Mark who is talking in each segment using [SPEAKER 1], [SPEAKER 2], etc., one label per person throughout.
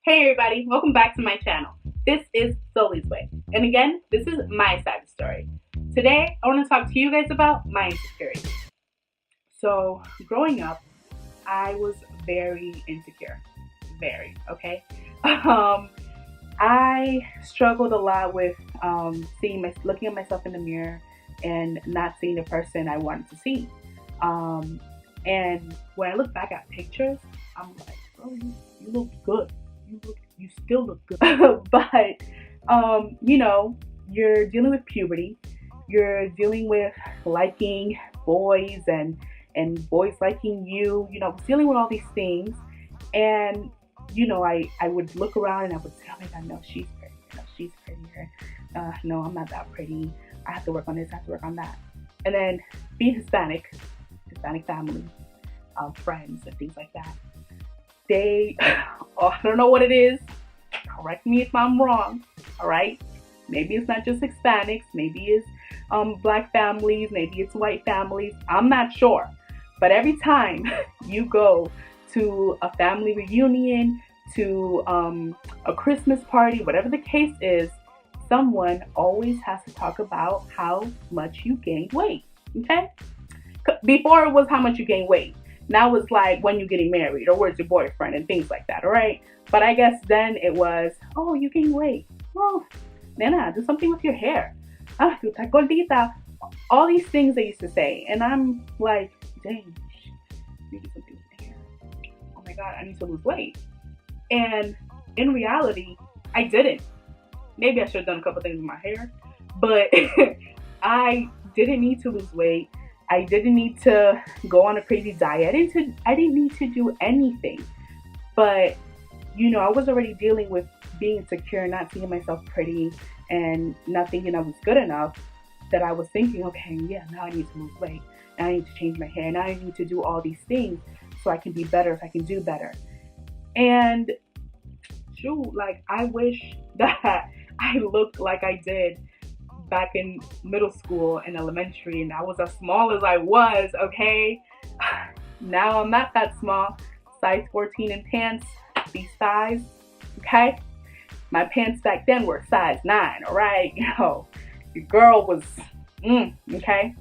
[SPEAKER 1] Hey everybody, welcome back to my channel. This is Sully's Way. And again, this is my side of the story. Today, I want to talk to you guys about my insecurities. So, growing up, I was very insecure. Very, okay? Um, I struggled a lot with looking at myself in the mirror and not seeing the person I wanted to see. Um, and when I look back at pictures, I'm like, bro, you look good. You still look good. But you're dealing with puberty. You're dealing with liking boys and boys liking you. Dealing with all these things, and I would look around and I would say, oh my God, no, she's pretty. No, she's prettier. No, I'm not that pretty. I have to work on this. I have to work on that. And then being Hispanic family, friends and things like that. They, oh, I don't know what it is. Correct me if I'm wrong. All right. Maybe it's not just Hispanics. Maybe it's black families. Maybe it's white families. I'm not sure. But every time you go to a family reunion, to a Christmas party, whatever the case is, someone always has to talk about how much you gained weight. Okay? Before it was how much you gained weight. Now it's like when you're getting married or where's your boyfriend and things like that, all right? But I guess then it was, oh, you gained weight. Well, nena, do something with your hair. Ah, you estás gordita. All these things they used to say. And I'm like, dang, I need to do something with my hair. Oh my God, I need to lose weight. And in reality, I didn't. Maybe I should have done a couple things with my hair, but I didn't need to lose weight. I didn't need to go on a crazy diet. I didn't need to do anything. But, I was already dealing with being insecure, not seeing myself pretty, and not thinking I was good enough, that I was thinking, okay, yeah, now I need to lose weight. Now I need to change my hair. Now I need to do all these things so I can be better, if I can do better. And shoot, like, I wish that I looked like I did back in middle school and elementary, and I was as small as I was, okay? Now I'm not that small. Size 14 in pants, these thighs, okay? My pants back then were size 9, all right? Your girl was, okay?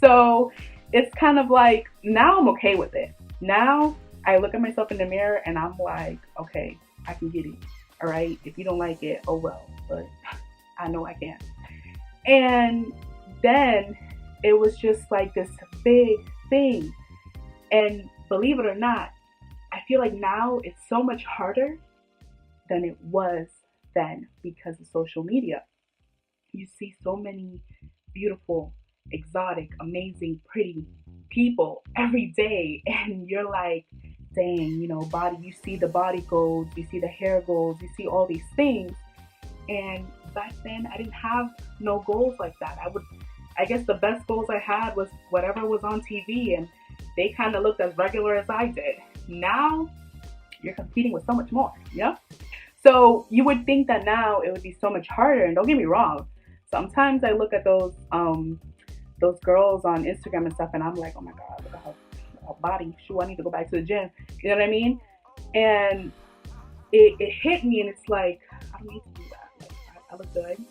[SPEAKER 1] So it's kind of like, now I'm okay with it. Now I look at myself in the mirror and I'm like, okay, I can get it, all right? If you don't like it, oh well, but I know I can. And then it was just like this big thing. And believe it or not, I feel like now it's so much harder than it was then because of social media. You see so many beautiful, exotic, amazing, pretty people every day, and you're like, dang, body, you see the body goals, you see the hair goals, you see all these things. And back then I didn't have no goals like that. I guess the best goals I had was whatever was on TV, and they kind of looked as regular as I did. Now you're competing with so much more, So you would think that now it would be so much harder. And don't get me wrong, sometimes I look at those girls on Instagram and stuff, and I'm like, oh my God, look at her body. Shoot, I need to go back to the gym. You know what I mean? And it hit me, and it's like, I don't need to do that. Like, I look good.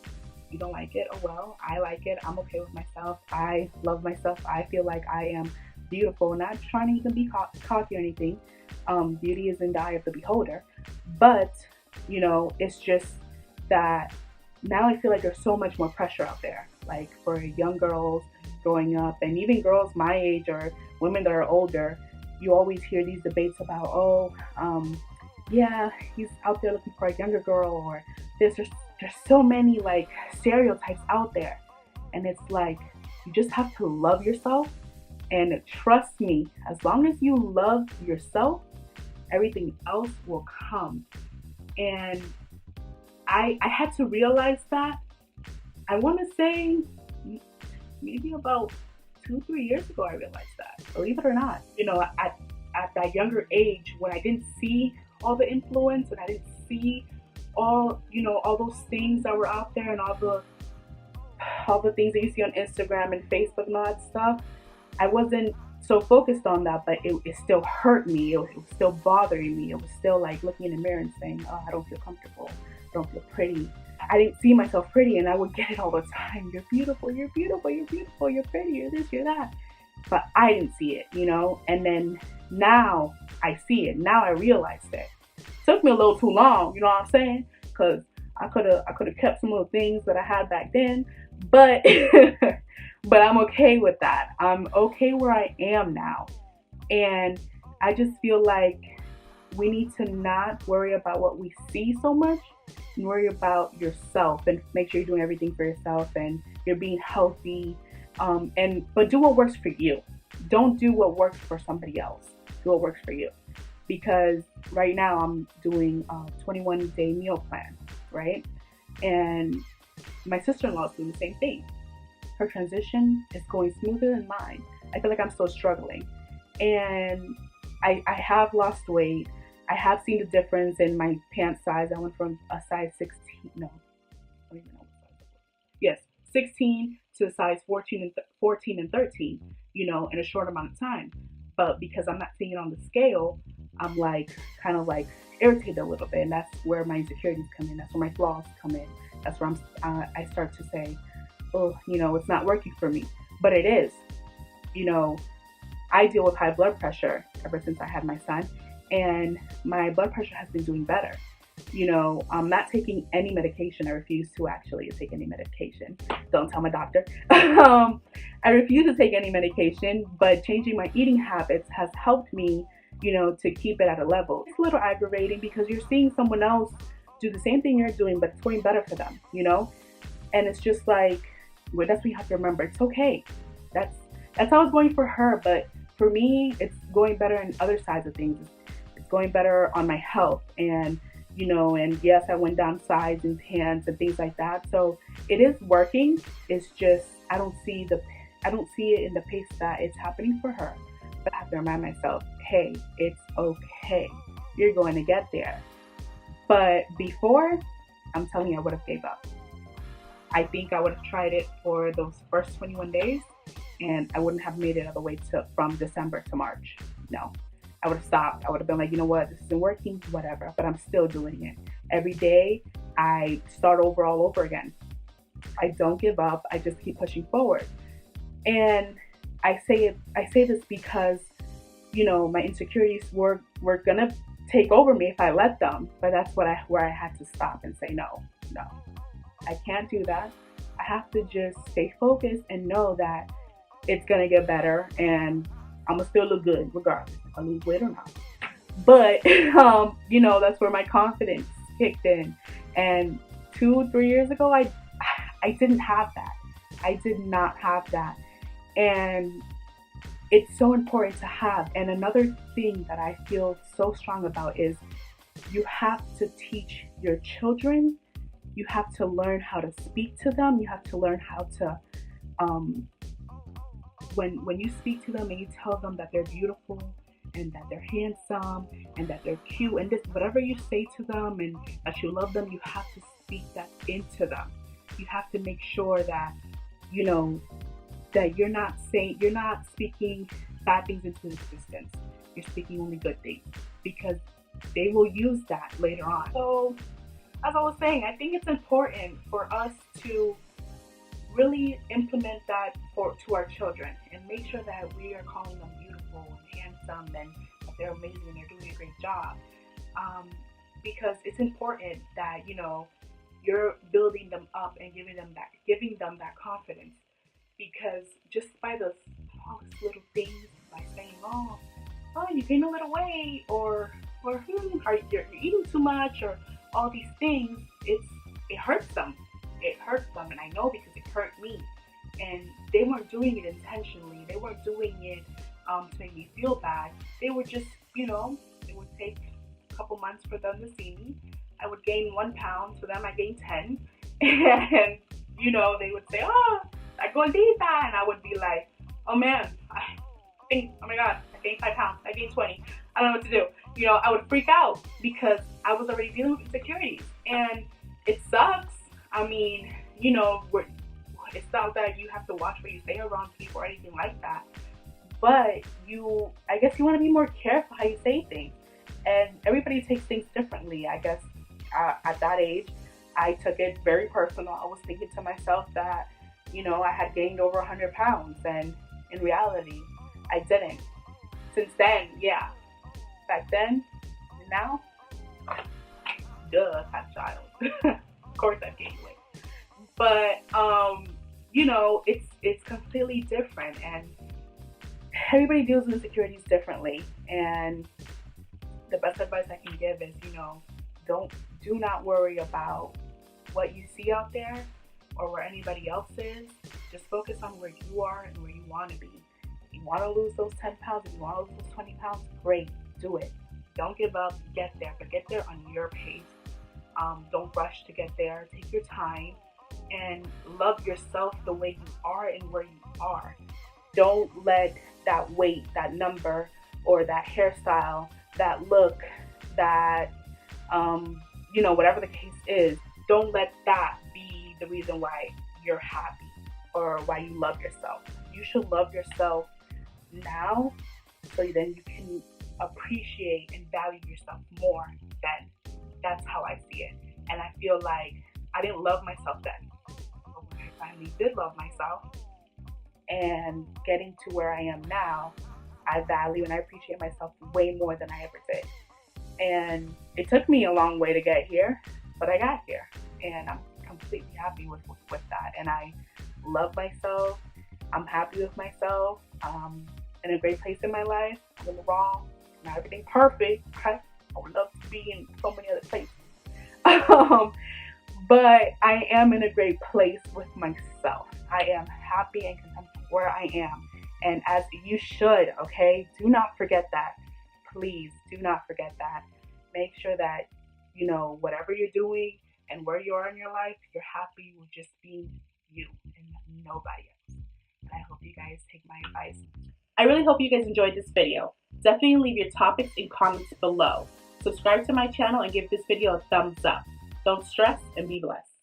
[SPEAKER 1] You don't like it? Oh well, I like it. I'm okay with myself. I love myself. I feel like I am beautiful. Not trying to even be cocky or anything. Beauty is in the eye of the beholder. But, it's just that now I feel like there's so much more pressure out there. Like for young girls growing up, and even girls my age or women that are older, you always hear these debates about, yeah, he's out there looking for a younger girl, or there's so many like stereotypes out there. And it's like, you just have to love yourself, and trust me, as long as you love yourself, everything else will come. And I had to realize that, I want to say maybe about 2-3 years ago I realized that, believe it or not. At that younger age, when I didn't see all the influence, and I didn't see all those things that were out there, and all the things that you see on Instagram and Facebook and all that stuff, I wasn't so focused on that, but it still hurt me. It was still bothering me. It was still like looking in the mirror and saying, oh, I don't feel comfortable. I don't feel pretty. I didn't see myself pretty, and I would get it all the time. You're beautiful, you're beautiful, you're beautiful, you're pretty, you're this, you're that. But I didn't see it, you know? And then now I see it. Now I realized it. Took me a little too long, you know what I'm saying? Because I could have kept some of the things that I had back then, but but I'm okay with that. I'm okay where I am now. And I just feel like we need to not worry about what we see so much and worry about yourself and make sure you're doing everything for yourself and you're being healthy. But do what works for you. Don't do what works for somebody else. Do what works for you. Because right now I'm doing a 21-day meal plan, right? And my sister-in-law is doing the same thing. Her transition is going smoother than mine. I feel like I'm still struggling. And I have lost weight. I have seen the difference in my pant size. I went from a size 16, no, I don't even know. Yes, 16 to size 14 and 13, you know, in a short amount of time. But because I'm not seeing it on the scale, I'm like kind of like irritated a little bit, and that's where my insecurities come in. That's where my flaws come in. That's where I start to say, oh, you know, it's not working for me, but it is. You know, I deal with high blood pressure ever since I had my son, and my blood pressure has been doing better. You know, I'm not taking any medication. I refuse to actually take any medication. Don't tell my doctor. I refuse to take any medication, but changing my eating habits has helped me, you know, to keep it at a level. It's a little aggravating because you're seeing someone else do the same thing you're doing, but it's going better for them, you know? And it's just like, well, that's what you have to remember. It's okay. That's how it's going for her, but for me, it's going better in other sides of things. It's going better on my health, and you know, and yes, I went down size and pants and things like that. So it is working. It's just I don't see it in the pace that it's happening for her. But I have to remind myself, hey, it's okay. You're going to get there. But before, I'm telling you, I would have gave up. I think I would have tried it for those first 21 days, and I wouldn't have made it all the way to from December to March. No. I would have stopped. I would have been like, you know what, this isn't working, whatever. But I'm still doing it. Every day, I start over all over again. I don't give up. I just keep pushing forward. And I say this because, you know, my insecurities were gonna take over me if I let them. But that's where I had to stop and say, no, I can't do that. I have to just stay focused and know that it's gonna get better, and I'm gonna still look good regardless if I lose weight or not. But you know, that's where my confidence kicked in. And 2-3 years ago, I didn't have that. I did not have that, and it's so important to have. And another thing that I feel so strong about is you have to teach your children. You have to learn how to speak to them. You have to learn how to when you speak to them and you tell them that they're beautiful and that they're handsome and that they're cute, and this whatever you say to them and that you love them, you have to speak that into them. You have to make sure that, you know, that you're not speaking bad things into existence. You're speaking only good things, because they will use that later on. So as I was saying, I think it's important for us to really implement that to our children and make sure that we are calling them beautiful and handsome and that they're amazing and they're doing a great job. Because it's important that, you know, you're building them up and giving them that confidence. Because just by the smallest little things, by saying, oh, you gained a little weight, or you're eating too much, or all these things, it hurts them. It hurts them, and I know because it hurt me. And they weren't doing it intentionally. They weren't doing it to make me feel bad. They were just, you know, it would take a couple months for them to see me. I would gain 1 pound. To them, I gained 10. And, you know, they would say, oh, I go and eat that. And I would be like, oh man, oh my God, I gained 5 pounds. I gained 20. I don't know what to do. You know, I would freak out because I was already dealing with insecurities. And it sucks. I mean, you know, it's not that you have to watch where you say around people or anything like that. but I guess you want to be more careful how you say things. And everybody takes things differently. I guess at that age, I took it very personal. I was thinking to myself that, I had gained over 100 pounds, and in reality, I didn't. Since then, yeah, back then, and now, duh, fat child. Of course, I've gained weight, but it's completely different, and everybody deals with insecurities differently. And the best advice I can give is, do not worry about what you see out there or where anybody else is. Just focus on where you are and where you want to be. If you want to lose those 10 pounds, if you want to lose those 20 pounds, great, do it. Don't give up, get there, but get there on your pace. Don't rush to get there. Take your time and love yourself the way you are and where you are. Don't let that weight, that number, or that hairstyle, that look, that, whatever the case is, don't let that be the reason why you're happy or why you love yourself. You should love yourself now so then you can appreciate and value yourself more then. That's how I see it. And I feel like I didn't love myself then. But when I finally did love myself and getting to where I am now, I value and I appreciate myself way more than I ever did. And it took me a long way to get here, but I got here. And I'm completely happy with that. And I love myself. I'm happy with myself. In a great place in my life. I'm in the wrong. Not everything perfect. Okay? I would love to be in so many other places. But I am in a great place with myself. I am happy and content where I am. And as you should, okay? Do not forget that. Please do not forget that. Make sure that, whatever you're doing and where you are in your life, you're happy with just being you and nobody else. And I hope you guys take my advice. I really hope you guys enjoyed this video. Definitely leave your topics in comments below. Subscribe to my channel and give this video a thumbs up. Don't stress and be blessed.